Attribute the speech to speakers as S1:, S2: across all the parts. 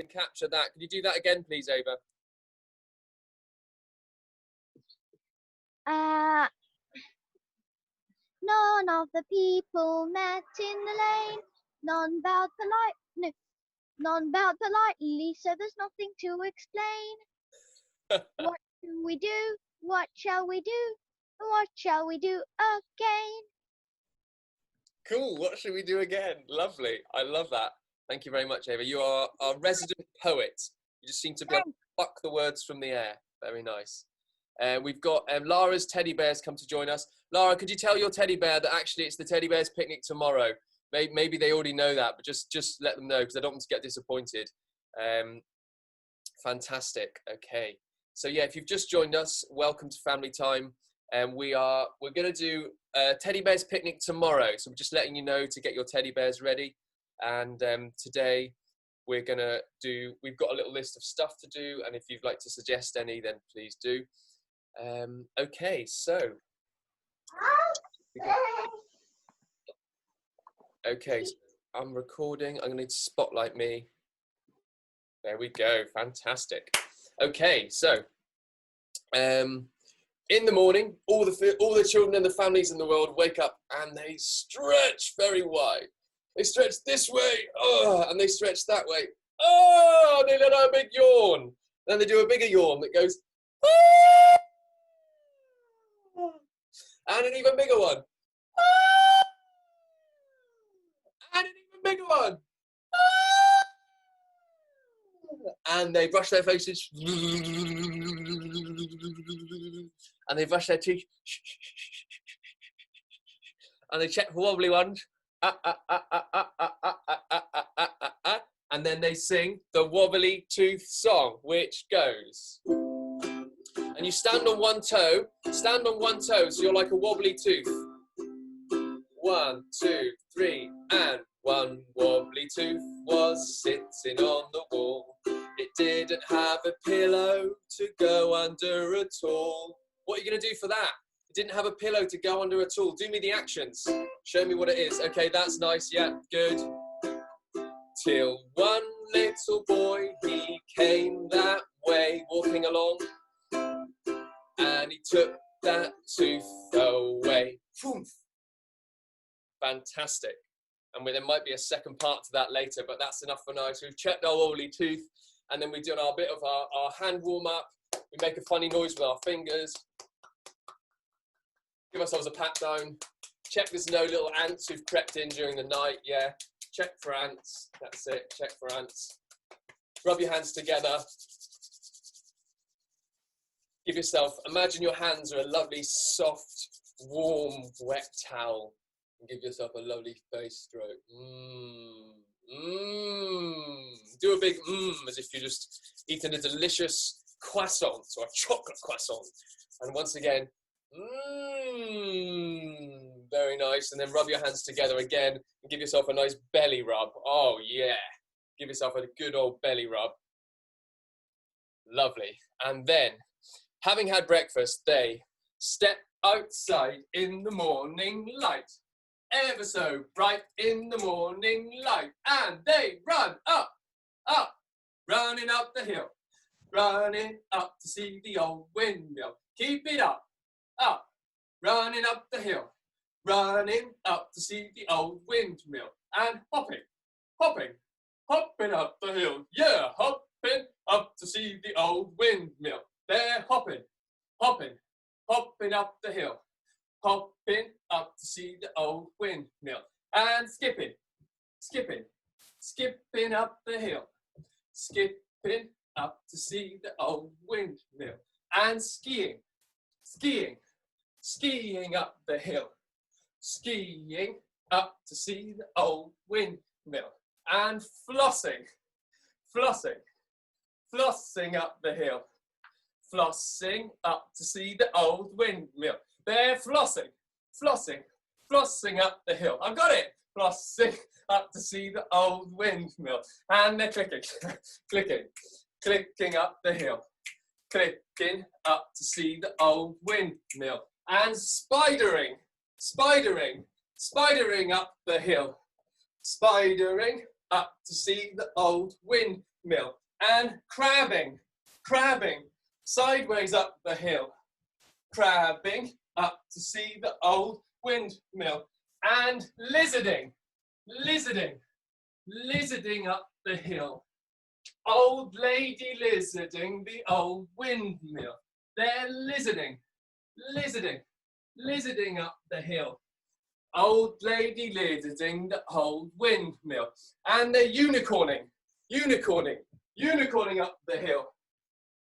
S1: can capture that. Could you do that again, please, Ava?
S2: None of the people met in the lane. None bowed politely, so there's nothing to explain. What do we do? What shall we do? What shall we do again?
S1: Cool. What should we do again? Lovely. I love that. Thank you very much, Ava. You are our resident poet. You just seem to be able to pluck the words from the air. Very nice. We've got Lara's teddy bears come to join us. Lara, could you tell your teddy bear that actually it's the teddy bear's picnic tomorrow? Maybe they already know that, but just let them know because I don't want them to get disappointed. Fantastic. Okay. So yeah, if you've just joined us, welcome to Family Time. We're going to do a teddy bear's picnic tomorrow. So we're just letting you know to get your teddy bears ready. And today we've got a little list of stuff to do. And if you'd like to suggest any, then please do. Okay, so. Okay, so I'm recording. I'm going to need to spotlight me. There we go. Fantastic. Okay, so in the morning, all the children and the families in the world wake up and they stretch very wide. They stretch this way, and they stretch that way. And they let out a big yawn. Then they do a bigger yawn that goes, and an even bigger one. And an even bigger one. And they brush their faces. And they brush their teeth. And they check for wobbly ones. And then they sing the wobbly tooth song, which goes. And you stand on one toe, so you're like a wobbly tooth. 1, 2, 3, and one wobbly tooth was sitting on the wall. It didn't have a pillow to go under at all. What are you going to do for that? It didn't have a pillow to go under at all. Do me the actions. Show me what it is. Okay, that's nice. Yeah, good. Till one little boy, he came that way, walking along. And he took that tooth away. Poof. Fantastic. And there might be a second part to that later, but that's enough for now. So we've checked our wobbly tooth, and then we've done our bit of our hand warm up. We make a funny noise with our fingers. Give ourselves a pat down. Check there's no little ants who've crept in during the night. Yeah, check for ants. That's it, check for ants. Rub your hands together. Give yourself, imagine your hands are a lovely, soft, warm, wet towel. And give yourself a lovely face stroke. Do a big as if you're just eating a delicious croissant or a chocolate croissant. And once again, very nice. And then rub your hands together again and give yourself a nice belly rub. Oh yeah, give yourself a good old belly rub. Lovely. And then, having had breakfast, they step outside in the morning light. Ever so bright in the morning light. And they run up, running up the hill. Running up to see the old windmill. Keep it up, running up the hill. Running up to see the old windmill. And hopping up the hill. Yeah, hopping up to see the old windmill. They're hopping up the hill. Hopping up to see the old windmill. And skipping up the hill. Skipping up to see the old windmill. And skiing up the hill. Skiing up to see the old windmill. And flossing up the hill. Flossing up to see the old windmill. They're flossing up the hill. I've got it. Flossing up to see the old windmill. And they're clicking up the hill. Clicking up to see the old windmill. And spidering up the hill. Spidering up to see the old windmill. windmill. And crabbing, crabbing, sideways up the hill. Crabbing up to see the old windmill. And lizarding, lizarding, lizarding up the hill. Old lady lizarding the old windmill. They're lizarding, lizarding, lizarding up the hill. Old lady lizarding the old windmill. And they're unicorning, unicorning, unicorning up the hill.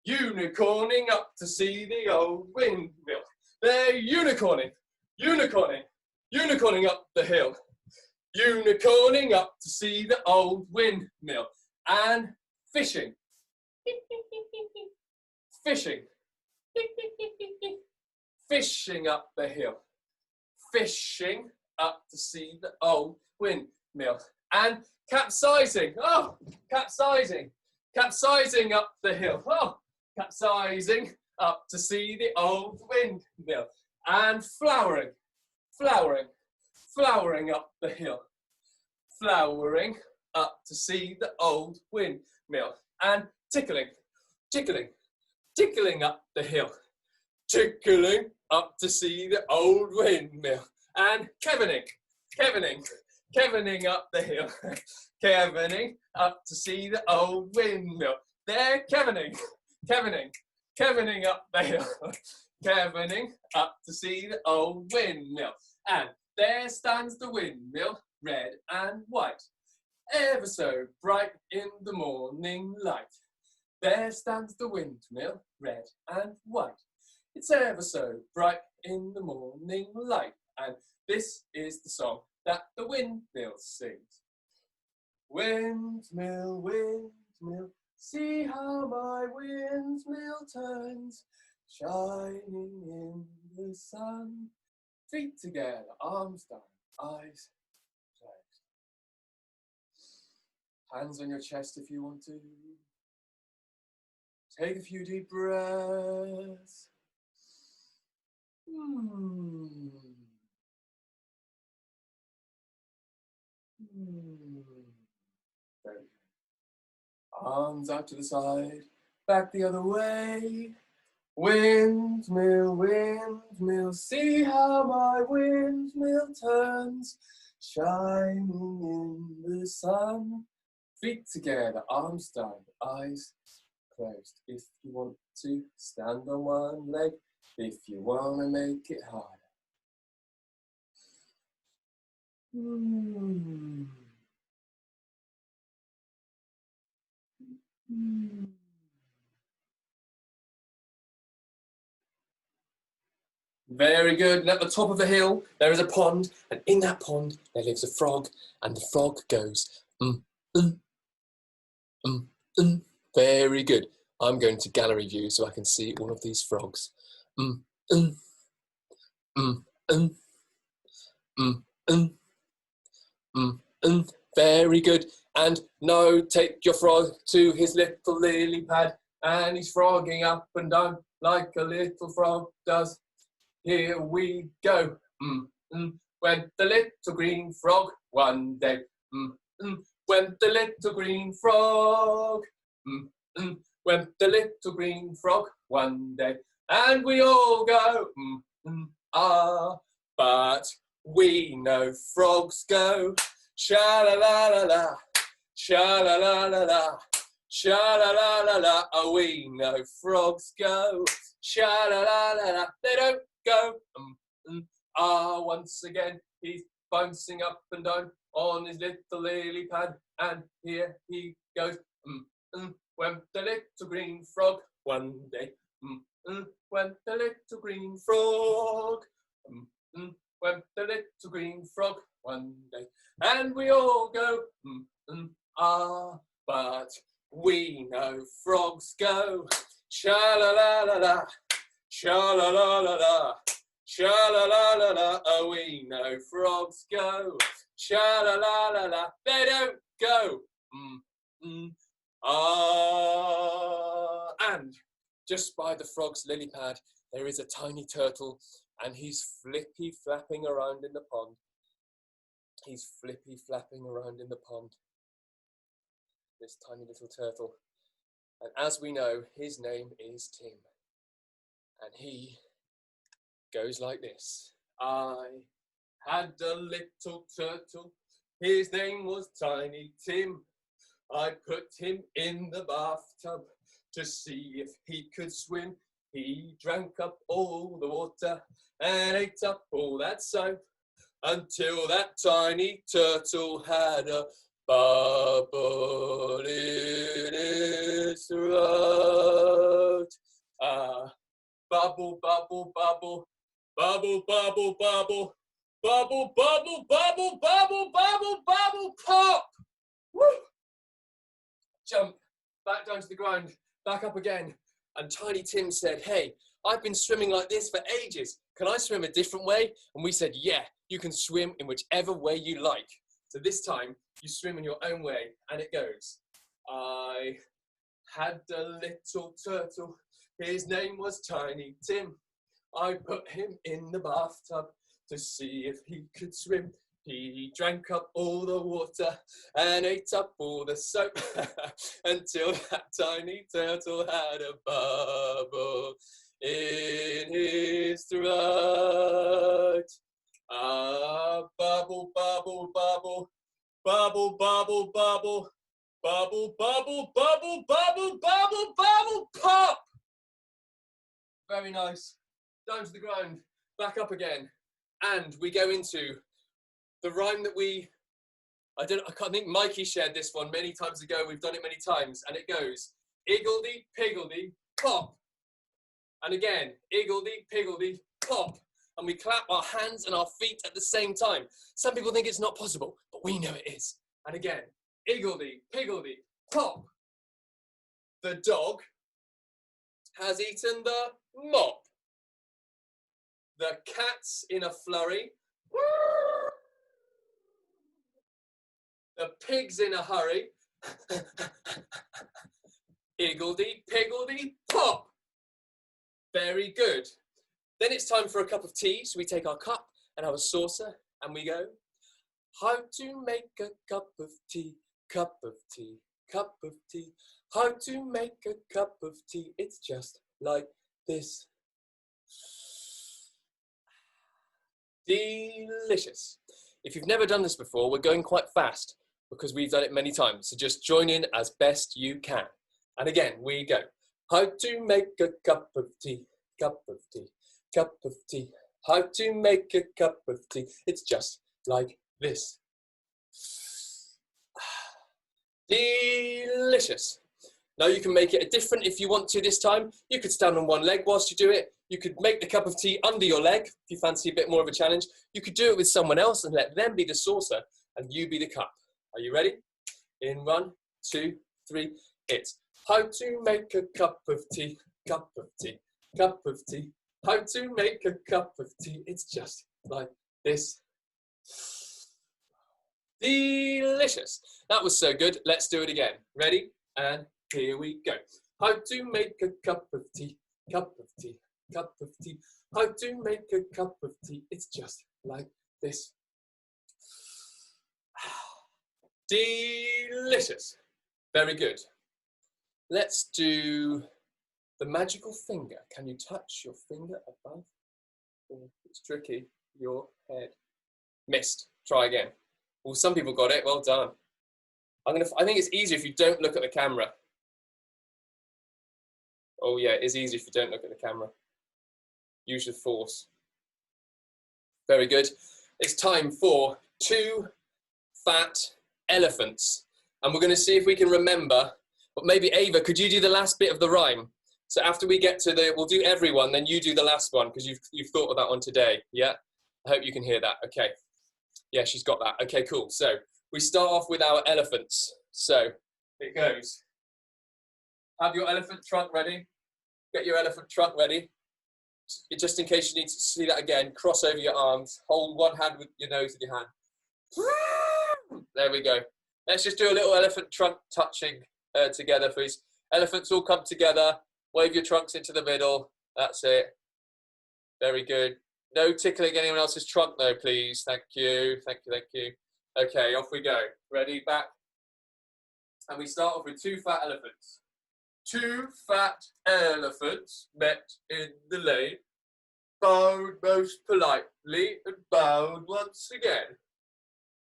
S1: Unicorning up to see the old windmill. They're unicorning, unicorning, unicorning up the hill. Unicorning up to see the old windmill. And fishing, fishing, fishing up the hill. Fishing up to see the old windmill. And capsizing, oh, capsizing, capsizing up the hill. Oh, capsizing up to see the old windmill. And flowering, flowering, flowering up the hill. Flowering up to see the old windmill. And tickling, tickling, tickling up the hill. Tickling up to see the old windmill. And kevining, kevining, kevining up the hill. Kevining up to see the old windmill. They're kevining, kevining, kevining up the hill. Kevining up to see the old windmill. And there stands the windmill, red and white, ever so bright in the morning light. There stands the windmill, red and white. It's ever so bright in the morning light. And this is the song that the windmill sings. Windmill, windmill, see how my windmill turns, shining in the sun. Feet together, arms down, eyes closed. Hands on your chest if you want to. Take a few deep breaths. Very good. Arms out to the side, back the other way. Windmill, windmill, see how my windmill turns, shining in the sun. Feet together, arms down, eyes closed. If you want to, stand on one leg. If you want to make it harder. Very good. And at the top of the hill, there is a pond, and in that pond, there lives a frog, and the frog goes, Very good. I'm going to gallery view so I can see all of these frogs. Very good. And now take your frog to his little lily pad, and he's frogging up and down like a little frog does. Here we go. Went the little green frog one day. Went the little green frog. Went the little green frog one day. And we all go, but we know frogs go, sha-la-la-la-la, sha-la-la-la-la, sha-la-la-la-la. Oh, we know frogs go, sha-la-la-la-la. They don't go, once again he's bouncing up and down on his little lily pad, and here he goes. Went the little green frog one day. Went the little green frog. Went the little green frog one day. And we all go, but we know frogs go, sha-la-la-la-la, sha-la-la-la-la, sha-la-la-la-la. Oh, we know frogs go, sha-la-la-la-la. They don't go, and just by the frog's lily pad, there is a tiny turtle, and he's flippy flapping around in the pond. He's flippy flapping around in the pond. this tiny little turtle. And as we know, his name is Tim. And he goes like this. I had a little turtle. His name was Tiny Tim. I put him in the bathtub to see if he could swim. He drank up all the water and ate up all that soap until that tiny turtle had a bubble in his throat. Bubble, bubble, bubble, bubble, bubble, bubble, bubble, bubble, bubble, bubble, bubble, bubble, pop! Woo! Jump, back down to the ground, back up again. And Tiny Tim said, hey, I've been swimming like this for ages. Can I swim a different way? And we said, yeah, you can swim in whichever way you like. So this time, you swim in your own way, and it goes. I had a little turtle. His name was Tiny Tim. I put him in the bathtub to see if he could swim. He drank up all the water and ate up all the soap until that tiny turtle had a bubble in his throat. Bubble, bubble, bubble, bubble, bubble, bubble, bubble, bubble, bubble, bubble, bubble, bubble, pop! Very nice. Down to the ground, back up again. And we go into the rhyme that I can't think Mikey shared this one many times ago. We've done it many times. And it goes, iggledy, piggledy, pop. And again, iggledy, piggledy, pop. And we clap our hands and our feet at the same time. Some people think it's not possible, but we know it is. And again, iggledy, piggledy, pop. The dog has eaten the mop. The cat's in a flurry. The pig's in a hurry. Iggledy, piggledy, pop. Very good. Then it's time for a cup of tea. So we take our cup and our saucer and we go, how to make a cup of tea, cup of tea, cup of tea. How to make a cup of tea. It's just like this. Delicious. If you've never done this before, we're going quite fast because we've done it many times. So just join in as best you can. And again, we go. How to make a cup of tea, cup of tea, cup of tea. How to make a cup of tea. It's just like this. Delicious. Now you can make it different if you want to this time. You could stand on one leg whilst you do it. You could make the cup of tea under your leg if you fancy a bit more of a challenge. You could do it with someone else and let them be the saucer and you be the cup. Are you ready? In 1, 2, 3, it's how to make a cup of tea, cup of tea, cup of tea. How to make a cup of tea. It's just like this. Delicious. That was so good. Let's do it again. Ready? And here we go. How to make a cup of tea, cup of tea, cup of tea. How to make a cup of tea. It's just like this. Delicious. Very good. Let's do the magical finger. Can you touch your finger above? Oh, it's tricky. Your head. Missed. Try again. Well, some people got it. Well done. I think it's easier if you don't look at the camera. Oh yeah, it is easy if you don't look at the camera. Use your force. Very good. It's time for 2 fat elephants. And we're going to see if we can remember. But maybe Ava, could you do the last bit of the rhyme? So after we get to we'll do everyone, then you do the last one because you've thought of that one today. Yeah? I hope you can hear that. Okay. Yeah, she's got that. Okay, cool. So we start off with our elephants. So it goes. Have your elephant trunk ready. Get your elephant trunk ready. Just in case you need to see that again, cross over your arms. Hold one hand with your nose in your hand. There we go. Let's just do a little elephant trunk touching together, please. Elephants all come together. Wave your trunks into the middle. That's it. Very good. No tickling anyone else's trunk though, please. Thank you. Thank you. Thank you. Okay, off we go. Ready? Back. And we start off with two fat elephants. Two fat elephants met in the lane, bowed most politely and bowed once again.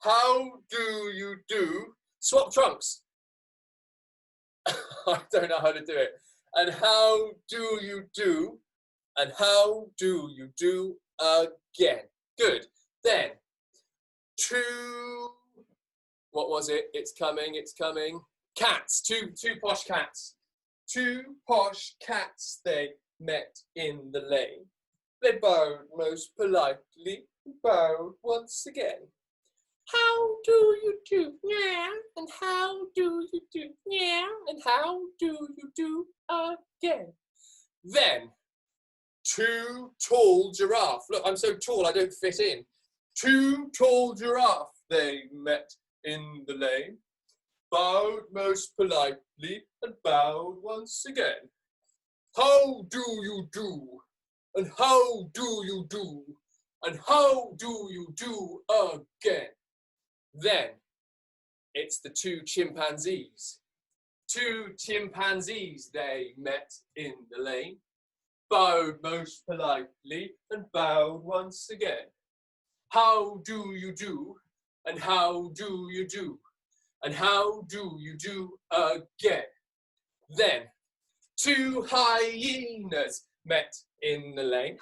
S1: How do you do? Swap trunks. I don't know how to do it. And how do you do? And how do you do again? Good. Then, two, what was it? It's coming, it's coming. Cats, two posh cats. Two posh cats, they met in the lane. They bowed most politely, bowed once again. How do you do? Yeah. And how do you do? Yeah. And how do you do again? Then, two tall giraffe. Look, I'm so tall I don't fit in. Two tall giraffe, they met in the lane, bowed most politely and bowed once again. How do you do? And how do you do? And how do you do again? Then it's the two chimpanzees. Two chimpanzees, they met in the lane, bowed most politely and bowed once again. How do you do? And how do you do? And how do you do again? Then two hyenas met in the lane,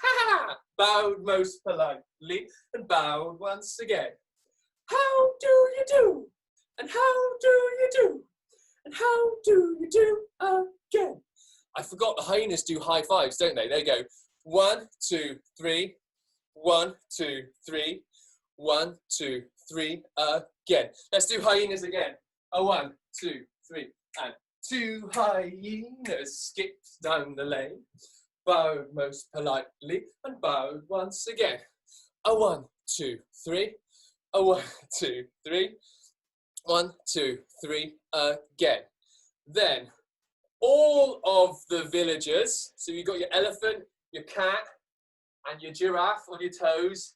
S1: bowed most politely and bowed once again. How do you do? And how do you do? And how do you do again? I forgot the hyenas do high fives, don't they? They go 1, 2, 3, 1, 2, 3, 1, 2, 3 again. Let's do hyenas again. 1, 2, 3, and two hyenas skipped down the lane, bowed most politely and bowed once again. 1, 2, 3. 1, 2, 3. 1, 2, 3 again. Then all of the villagers, so you've got your elephant, your cat, and your giraffe on your toes,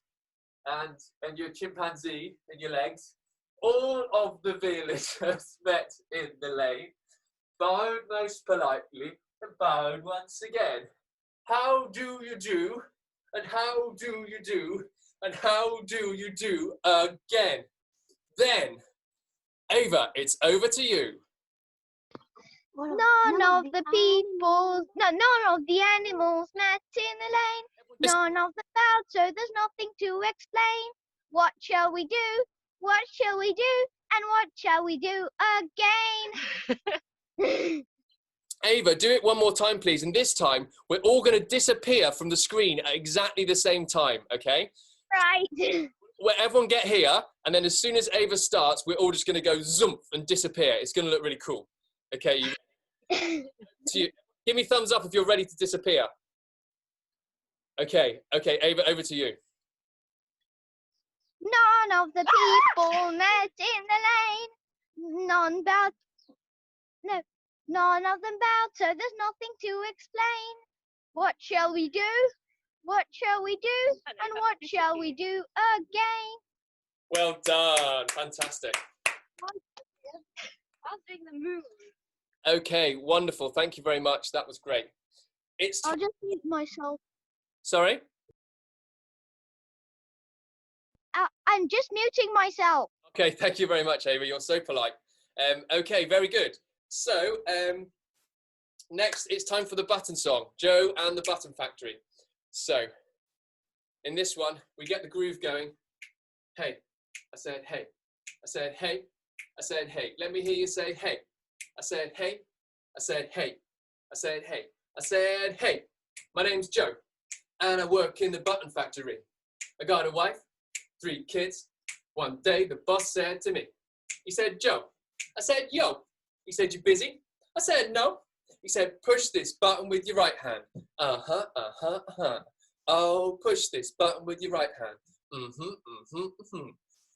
S1: and your chimpanzee in your legs. All of the villagers met in the lane, bowed most politely and bowed once again. How do you do? And how do you do? And how do you do again? Then, Ava, it's over to you.
S2: None of the animals met in the lane. None of them bowed, so there's nothing to explain. What shall we do? What shall we do? And what shall we do again?
S1: Ava, do it one more time, please. And this time, we're all going to disappear from the screen at exactly the same time, okay?
S2: Right.
S1: Well, everyone get here, and then as soon as Ava starts, we're all just going to go zoom and disappear. It's going to look really cool. Okay, give me thumbs up if you're ready to disappear. Okay, Ava, over to you.
S2: None of the people met in the lane. None of them bowed, so there's nothing to explain. What shall we do? What shall we do? And what shall we do again?
S1: Well done, fantastic.
S2: I was doing the move.
S1: Okay, wonderful. Thank you very much. That was great.
S2: I'll just mute myself.
S1: Sorry?
S2: I'm just muting myself.
S1: Okay, thank you very much, Ava. You're so polite. Okay, very good. So, next it's time for the button song, Joe and the Button Factory. So, in this one, we get the groove going. Hey, I said hey. I said hey. I said hey. Let me hear you say hey. I said hey. I said hey. I said hey. I said hey. My name's Joe, and I work in the Button Factory. I got a wife, 3 kids. One day the boss said to me, he said, Joe. I said, yo. He said, you busy? I said, no. He said, push this button with your right hand. Oh, push this button with your right hand.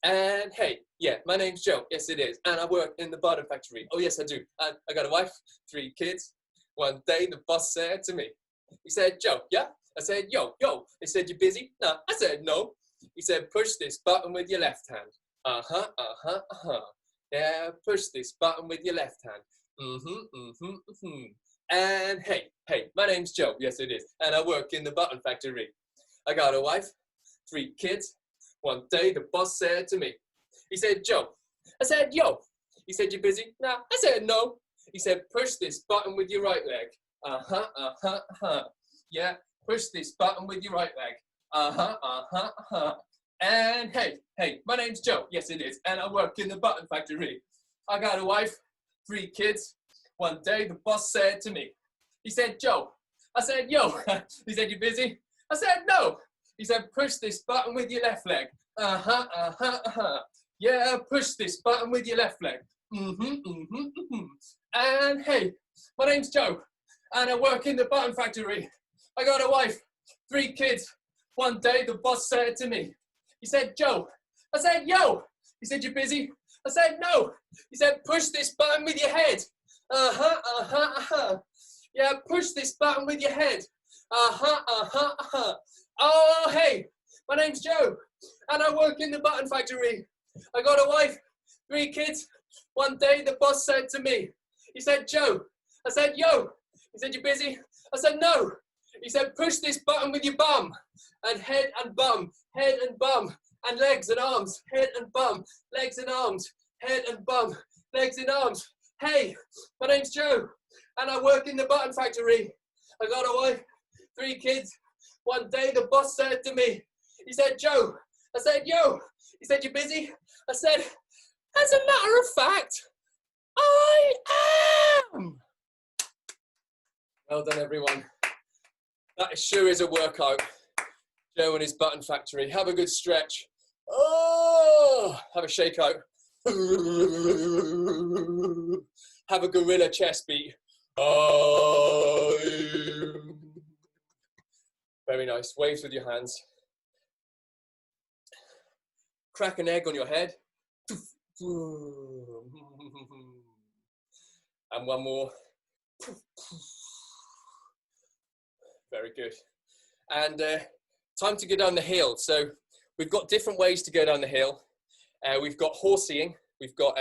S1: And hey, yeah, my name's Joe. Yes, it is. And I work in the Button Factory. Oh, yes, I do. And I got a wife, 3 kids. One day the boss said to me, he said, Joe, yeah? I said, yo. He said, you busy? No. I said, no. He said, push this button with your left hand. Yeah, push this button with your left hand. And hey, my name's Joe. Yes, it is. And I work in the button factory. I got a wife, 3 kids. One day the boss said to me, he said, Joe. I said, yo. He said, you busy? Nah. I said, no. He said, push this button with your right leg. Yeah, push this button with your right leg. And hey, my name's Joe. Yes, it is. And I work in the button factory. I got a wife, 3 kids. One day the boss said to me, he said, Joe. I said, yo. He said, you busy? I said, no. He said, push this button with your left leg. Yeah, push this button with your left leg. And hey, my name's Joe. And I work in the button factory. I got a wife, 3 kids. One day the boss said to me, he said, Joe. I said, yo. He said, you busy? I said, no. He said, push this button with your head. Yeah, push this button with your head. Oh, hey, my name's Joe, and I work in the button factory. I got a wife, 3 kids. One day the boss said to me, he said, Joe. I said, yo. He said, you busy? I said, no. He said, push this button with your bum, and head and bum, and legs and arms, head and bum, legs and arms, head and bum, legs and arms. Hey, my name's Joe, and I work in the button factory. I got a wife, 3 kids. One day the boss said to me, he said, Joe. I said, yo. He said, you busy? I said, as a matter of fact, I am. Well done, everyone. That sure is a workout. Joe and his button factory. Have a good stretch. Oh, have a shake out. Have a gorilla chest beat. Oh. Very nice. Waves with your hands. Crack an egg on your head. And one more. Very good. And time to go down the hill. So we've got different ways to go down the hill. We've got horseying. We've got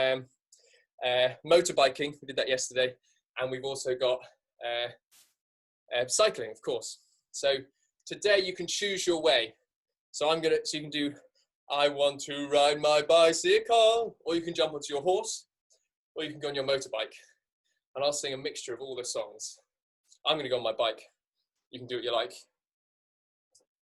S1: motorbiking. We did that yesterday. And we've also got cycling, of course. So today you can choose your way. So you can do, I want to ride my bicycle, or you can jump onto your horse, or you can go on your motorbike. And I'll sing a mixture of all the songs. I'm gonna go on my bike. You can do what you like.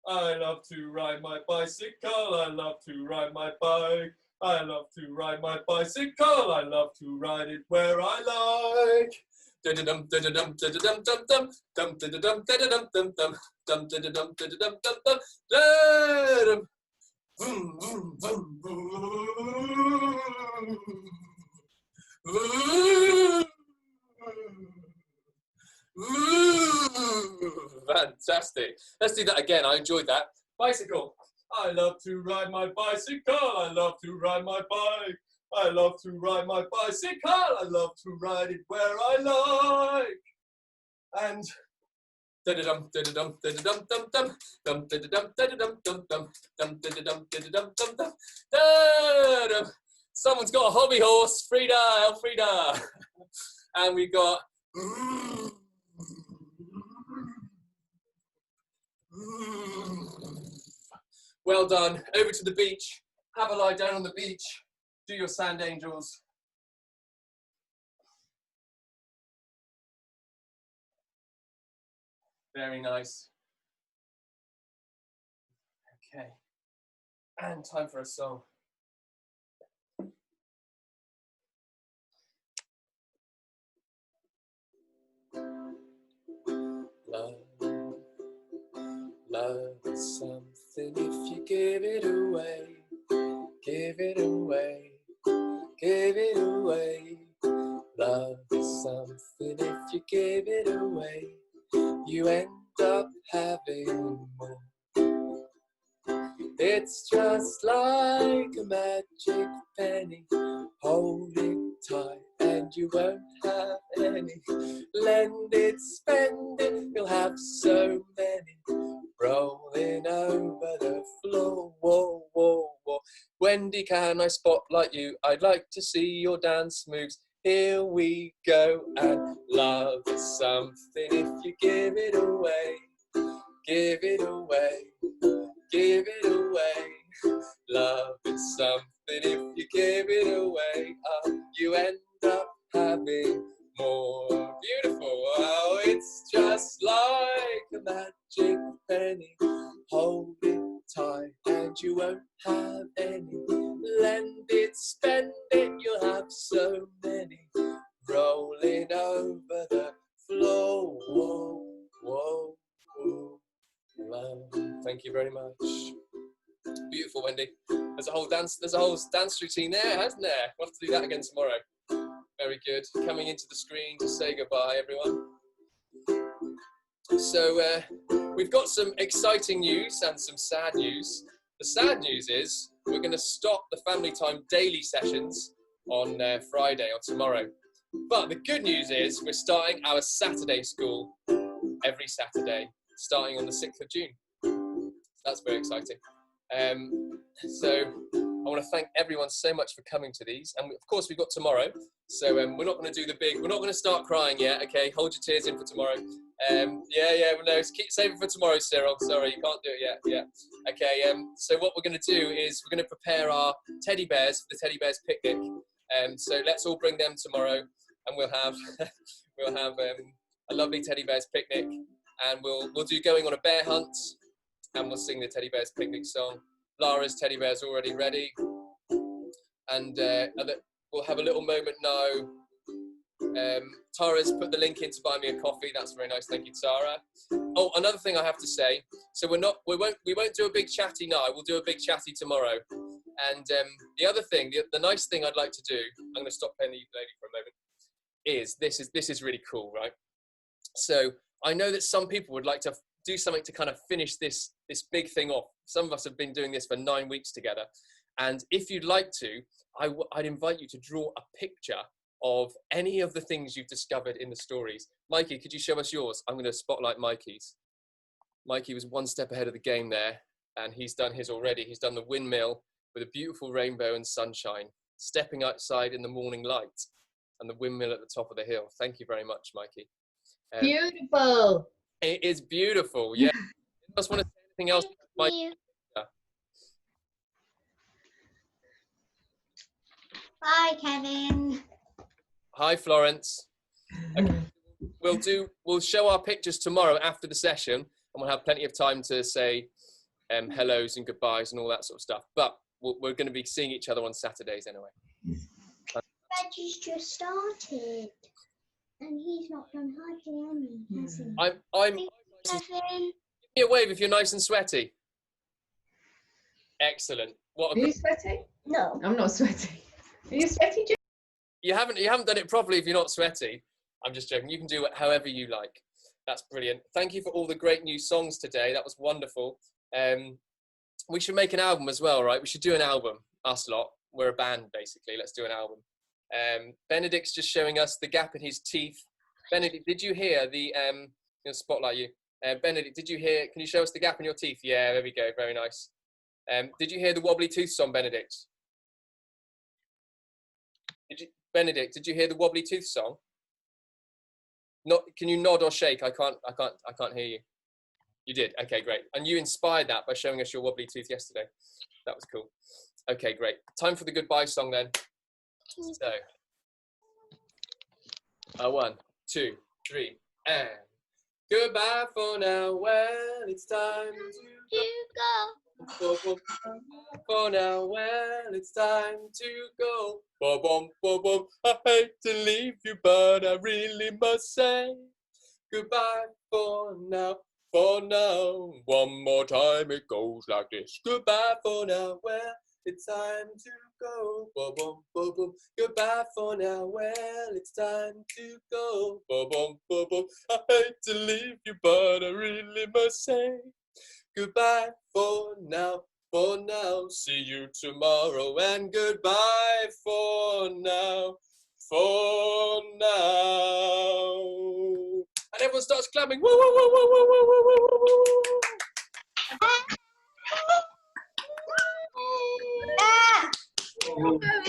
S1: I love to ride my bicycle, I love to ride my bike. I love to ride my bicycle, I love to ride it where I like. Dum dum dum dum dum dum dum dum dum dum dum dum dum dum dum dum dum dum. Vroom, vroom, vroom, vroom. Fantastic. Let's do that again. I enjoyed that. Bicycle. I love to ride my bicycle. I love to ride my bike. I love to ride my bicycle. I love to ride it where I like. And da-da-dum, da-da-dum, da-da-dum, dum-dum, dum, da-da-dum, da-da-dum, dum-dum, dum, da-da-dum, da-da-dum, dum-dum, da-dum. Someone's got a hobby horse. Frida, Elfrida. And we got well done. Over to the beach. Have a lie down on the beach. Do your sand angels. Very nice. Okay. And time for a song. Love is something if you give it away, give it away, give it away. Love is something if you give it away, you end up having more. It's just like a magic penny, hold it tight and you won't have any. Lend it, spend it, you'll have so many rolling over the floor. Whoa, whoa, whoa. Wendy, can I spotlight you? I'd like to see your dance moves. Here we go. And love is something if you give it away. Give it away. Give it away. Love is something if you give it away. You end up having more. Beautiful. Oh, it's just like a magic penny. Hold it tight and you won't have any. Lend it, spend it, you'll have so many. Rolling over the floor. Whoa, whoa, whoa. Love. Thank you very much. Beautiful, Wendy. There's a whole dance routine there, hasn't there? We'll have to do that again tomorrow. Very good. Coming into the screen to say goodbye, everyone. So we've got some exciting news and some sad news. The sad news is we're going to stop the Family Time daily sessions on Friday or tomorrow. But the good news is we're starting our Saturday school every Saturday, starting on the 6th of June. That's very exciting. So I want to thank everyone so much for coming to these. And of course, we've got tomorrow. So we're not going to do the big, we're not going to start crying yet. Okay, hold your tears in for tomorrow. No, save it for tomorrow, Cyril. Sorry, you can't do it yet. Yeah. Okay, so what we're going to do is we're going to prepare our teddy bears for the teddy bears picnic. So let's all bring them tomorrow and we'll have, a lovely teddy bears picnic. And we'll do going on a bear hunt and we'll sing the teddy bears picnic song. Lara's teddy bear's already ready. And we'll have a little moment now. Tara's put the link in to buy me a coffee. That's very nice. Thank you, Tara. Oh, another thing I have to say. So we won't do a big chatty now. We'll do a big chatty tomorrow. And the other thing, the nice thing I'd like to do, I'm going to stop playing the ukulele for a moment, is this is really cool, right? So I know that some people would like to do something to kind of finish this big thing off. Some of us have been doing this for 9 weeks together. And if you'd like to, I'd invite you to draw a picture of any of the things you've discovered in the stories. Mikey, could you show us yours? I'm going to spotlight Mikey's. Mikey was one step ahead of the game there, and he's done his already. He's done the windmill with a beautiful rainbow and sunshine, stepping outside in the morning light, and the windmill at the top of the hill. Thank you very much, Mikey.
S3: Beautiful.
S1: It is beautiful, yeah. You just want to say anything else? Mikey?
S2: Bye, Kevin.
S1: Hi, Florence. Okay. We'll show our pictures tomorrow after the session, and we'll have plenty of time to say hellos and goodbyes and all that sort of stuff. But we're going to be seeing each other on Saturdays anyway.
S2: Reggie's just started, and he's not done hardly any, has he?
S1: Give me a wave if you're nice and sweaty. Excellent.
S3: Are you sweating?
S2: No.
S3: I'm not sweating. Are you sweaty, Jim?
S1: You haven't done it properly if you're not sweaty. I'm just joking. You can do it however you like. That's brilliant. Thank you for all the great new songs today. That was wonderful. We should make an album as well, right? We should do an album, us lot. We're a band, basically. Let's do an album. Benedict's just showing us the gap in his teeth. Benedict, did you hear the, spotlight you. Benedict, did you hear, can you show us the gap in your teeth? Yeah, there we go. Very nice. Did you hear the wobbly tooth song, Benedict? Benedict, did you hear the wobbly tooth song? Can you nod or shake? I can't hear you. You did. Okay, great. And you inspired that by showing us your wobbly tooth yesterday. That was cool. Okay, great. Time for the goodbye song then. So, 1, 2, 3, and goodbye for now. Well, it's time to go. For now, well, it's time to go. Bum, bum, bum, bum. I hate to leave you, but I really must say goodbye for now. For now, one more time it goes like this. Goodbye for now, well, it's time to go. Bum, bum, bum, bum. Goodbye for now, well, it's time to go. Bum, bum, bum, bum. I hate to leave you, but I really must say goodbye for now. For now, see you tomorrow, and goodbye for now. For now. And everyone starts clapping. Woo, woo, woo, woo, woo, woo, woo, woo, woo.
S2: Thank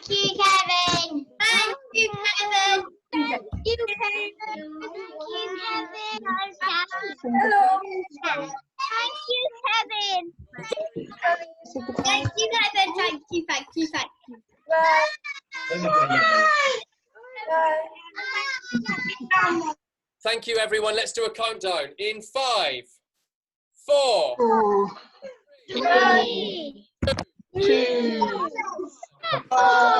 S2: you, Kevin. Thank you, Kevin. Thank you, Kevin. Thank you, Kevin. Hello. Thank you, Kevin. Thank you, Kevin. Thank you, thank you, thank you.
S1: Thank you, everyone. Let's do a countdown. In 5, 4,
S2: 3, 2, 1.